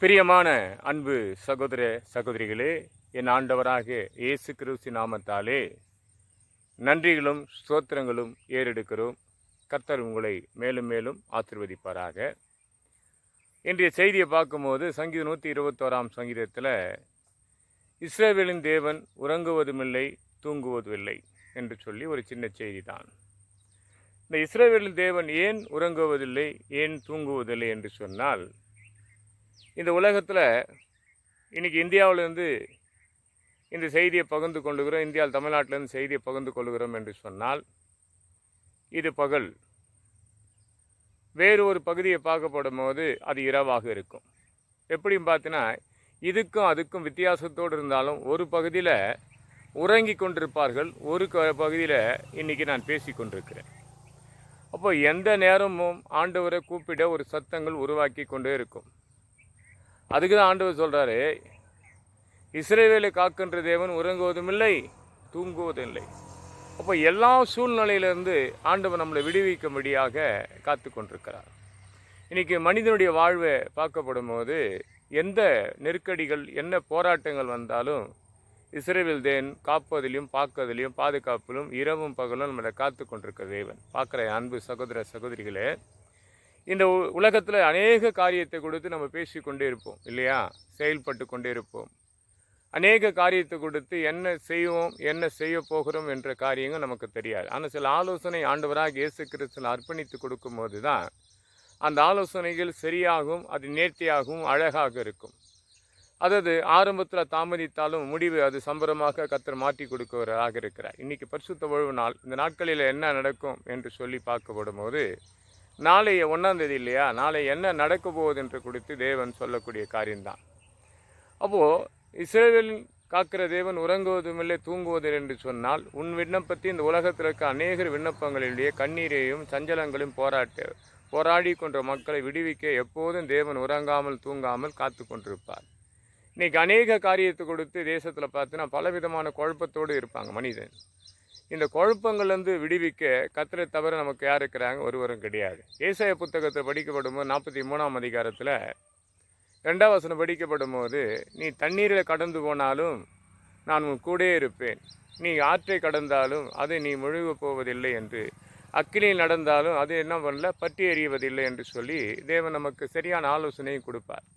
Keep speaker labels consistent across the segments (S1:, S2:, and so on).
S1: பிரியமான அன்பு சகோதர சகோதரிகளே, என் ஆண்டவராக இயேசு கிறிஸ்து நாமத்தாலே நன்றிகளும் ஸ்தோத்திரங்களும் ஏறெடுக்கிறோம். கர்த்தர் உங்களை மேலும் மேலும் ஆசீர்வதிப்பாராக. இன்றைய செய்தியை பார்க்கும்போது சங்கீதம் 121 சங்கீதத்தில் இஸ்ரவேலின் தேவன் உறங்குவதுமில்லை தூங்குவதுமில்லை என்று சொல்லி ஒரு சின்ன செய்தி தான். இந்த இஸ்ரவேலின் தேவன் ஏன் உறங்குவதில்லை, ஏன் தூங்குவதில்லை என்று சொன்னால், இந்த உலகத்தில் இன்றைக்கி இந்தியாவிலேருந்து இந்த செய்தியை பகிர்ந்து கொள்ளுகிறோம், இந்தியாவில் தமிழ்நாட்டிலேருந்து செய்தியை பகிர்ந்து கொள்ளுகிறோம் என்று சொன்னால் இது பகல். வேறு ஒரு பகுதியை பார்க்கப்படும் போது அது இரவாக இருக்கும். எப்படின்னு பார்த்தீங்கன்னா, இதுக்கும் அதுக்கும் வித்தியாசத்தோடு இருந்தாலும் ஒரு பகுதியில் உறங்கி கொண்டிருப்பார்கள், ஒரு பகுதியில் இன்றைக்கி நான் பேசி கொண்டிருக்கிறேன். அப்போ எந்த நேரமும் ஆண்டவரை கூப்பிட ஒரு சத்தங்கள் உருவாக்கி கொண்டே இருக்கும். அதுக்கு தான் ஆண்டவர் சொல்கிறாரு, இஸ்ரவேலை காக்கின்ற தேவன் உறங்குவதும் இல்லை தூங்குவதும் இல்லை. அப்போ எல்லா சூழ்நிலையிலிருந்து ஆண்டவர் நம்மளை விடுவிக்கும்படியாக காத்து கொண்டிருக்கிறார். இன்றைக்கி மனிதனுடைய வாழ்வை பார்க்கப்படும் போது எந்த நெருக்கடிகள் என்ன போராட்டங்கள் வந்தாலும் இஸ்ரவேல் தேவன் காப்பதிலையும் பார்க்கறதிலையும் பாதுகாப்பிலும் இரவும் பகலும் நம்மளை காத்து கொண்டிருக்கிற தேவன். பார்க்குற அன்பு சகோதர சகோதரிகளே, இந்த உலகத்தில் அநேக காரியத்தை கொடுத்து நம்ம பேசி கொண்டே இருப்போம் இல்லையா, செயல்பட்டு கொண்டே இருப்போம். அநேக காரியத்தை கொடுத்து என்ன செய்வோம் என்ன செய்ய போகிறோம் என்ற காரியங்கள் நமக்கு தெரியாது. ஆனால் சில ஆலோசனை ஆண்டவராக இயேசு கிறிஸ்துவில் அர்ப்பணித்து கொடுக்கும்போது தான் அந்த ஆலோசனைகள் சரியாகவும் அது நேர்த்தியாகவும் அழகாக இருக்கும். அதாவது ஆரம்பத்தில் தாமதித்தாலும் முடிவு அது சம்பரமாக கர்த்தர் மாற்றி கொடுக்கிறவராக இருக்கிறார். இன்றைக்கி பரிசுத்த ஓய்வு நாள். இந்த நாட்களில் என்ன நடக்கும் என்று சொல்லி பார்க்கப்படும் போது, நாளை 1ஆம் தேதி இல்லையா, நாளை என்ன நடக்க போகுது என்று குறித்து தேவன் சொல்லக்கூடிய காரியம்தான். அப்போது இஸ்ரவேலின் காக்கிற தேவன் உறங்குவதுமில்லை தூங்குவதில்லை என்று சொன்னால், உன் விண்ணப்பத்தை இந்த உலகத்தில் இருக்க அநேகர் விண்ணப்பங்களிலேயே கண்ணீரையும் சஞ்சலங்களையும் போராடி கொன்ற மக்களை விடுவிக்க எப்போதும் தேவன் உறங்காமல் தூங்காமல் காத்து கொண்டிருப்பார். இன்றைக்கி அநேக காரியத்தை கொடுத்து தேசத்தில் பார்த்தீங்கன்னா பலவிதமான குழப்பத்தோடு இருப்பாங்க மனிதன். இந்த குழப்பங்கள்லேருந்து விடுவிக்க கர்த்தரை தவிர நமக்கு யார் இருக்கிறாங்க? ஒருவரும் கிடையாது. ஏசாயா புத்தகத்தை படிக்கப்படும் போது 43ஆம் அதிகாரத்தில் 2ஆம் வசனம் படிக்கப்படும் போது, நீ தண்ணீரில் கடந்து போனாலும் நான் உன் கூடவே இருப்பேன், நீ ஆற்றை கடந்தாலும் அது நீ முழுக போவதில்லை என்று, அக்கினியில் நடந்தாலும் அது என்ன பண்ணல பற்றி எறிவதில்லை என்று சொல்லி தேவன் நமக்கு சரியான ஆலோசனையும் கொடுப்பார்.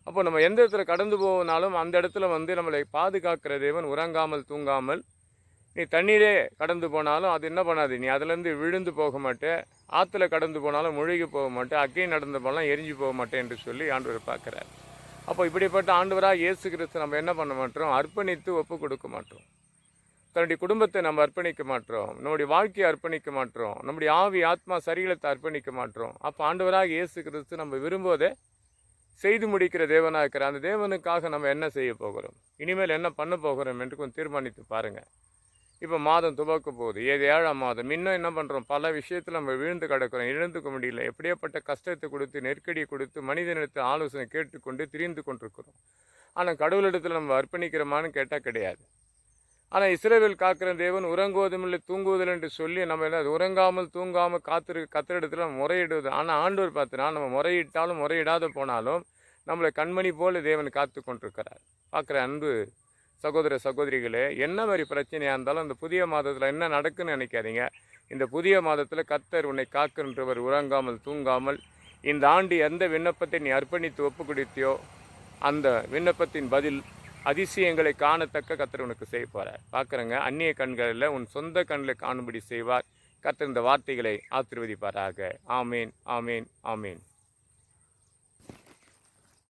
S1: அப்போ நம்ம எந்த இடத்துல கடந்து போனாலும் அந்த இடத்துல நம்மளை பாதுகாக்கிற தேவன் உறங்காமல் தூங்காமல், நீ தண்ணீரே கடந்து போனாலும் அது என்ன பண்ணாது, நீ அதுலேருந்து விழுந்து போக மாட்டேன், ஆற்றுல கடந்து போனாலும் முழுகி போக மாட்டேன், அக்கறை நடந்து போனாலும் எரிஞ்சு போக மாட்டேன் என்று சொல்லி ஆண்டவர் பார்க்குறார். அப்போ இப்படிப்பட்ட ஆண்டவராக இயேசு கிறிஸ்து நம்ம என்ன பண்ண மாட்டோம்? அர்ப்பணித்து ஒப்பு கொடுக்க மாட்டோம். தன்னுடைய குடும்பத்தை நம்ம அர்ப்பணிக்க மாட்டோம், நம்முடைய வாழ்க்கையை அர்ப்பணிக்க மாட்டோம், நம்முடைய ஆவி ஆத்மா சரீரத்தை அர்ப்பணிக்க மாட்டோம். அப்போ ஆண்டவராக இயேசு கிறிஸ்து நம்ம விரும்புவதை செய்து முடிக்கிற தேவனாக இருக்கிற அந்த தேவனுக்காக நம்ம என்ன செய்ய போகிறோம், இனிமேல் என்ன பண்ண போகிறோம் என்று கொஞ்சம் தீர்மானித்து பாருங்கள். இப்போ மாதம் துவக்க போகுது, 7ஆம் மாதம். இன்னும் என்ன பண்ணுறோம்? பல விஷயத்தில் நம்ம விழுந்து கிடக்கிறோம், எழுந்துக்க முடியல. எப்படியாப்பட்ட கஷ்டத்தை கொடுத்து நெருக்கடியை கொடுத்து மனிதனிடத்தில் ஆலோசனை கேட்டுக்கொண்டு திரிந்து கொண்டிருக்கிறோம். ஆனால் கடவுளிடத்தில் நம்ம அர்ப்பணிக்கிறோமான்னு கேட்டால் கிடையாது. ஆனால் இஸ்ரவேல் காக்கிற தேவன் உறங்குவதுமில்லை தூங்குவதில்லை என்று சொல்லி நம்ம என்ன உறங்காமல் தூங்காமல் கத்திரிடத்தில் நம்ம முறையிடுவது. ஆனால் ஆண்டவர் பார்த்தினா நம்ம முறையிட்டாலும் முறையிடாத போனாலும் நம்மளை கண்மணி போல தேவன் காத்து கொண்டிருக்கிறார். பார்க்குற அன்பு சகோதர சகோதரிகளே, என்ன மாதிரி பிரச்சனையாக இருந்தாலும் இந்த புதிய மாதத்தில் என்ன நடக்குன்னு நினைக்காதீங்க. இந்த புதிய மாதத்தில் கர்த்தர் உன்னை காக்கின்றவர் உறங்காமல் தூங்காமல். இந்த ஆண்டு எந்த விண்ணப்பத்தை நீ அர்ப்பணித்து ஒப்பு கொடுத்தியோ அந்த விண்ணப்பத்தின் பதில் அதிசயங்களை காணத்தக்க கர்த்தர் உனக்கு செய்ய போகிறார். பார்க்குறங்க, அந்நிய கண்களில் உன் சொந்த கண்ணில் காணும்படி செய்வார். கர்த்தர் இந்த வார்த்தைகளை ஆசீர்வதிப்பாராக. ஆமேன், ஆமேன், ஆமேன்.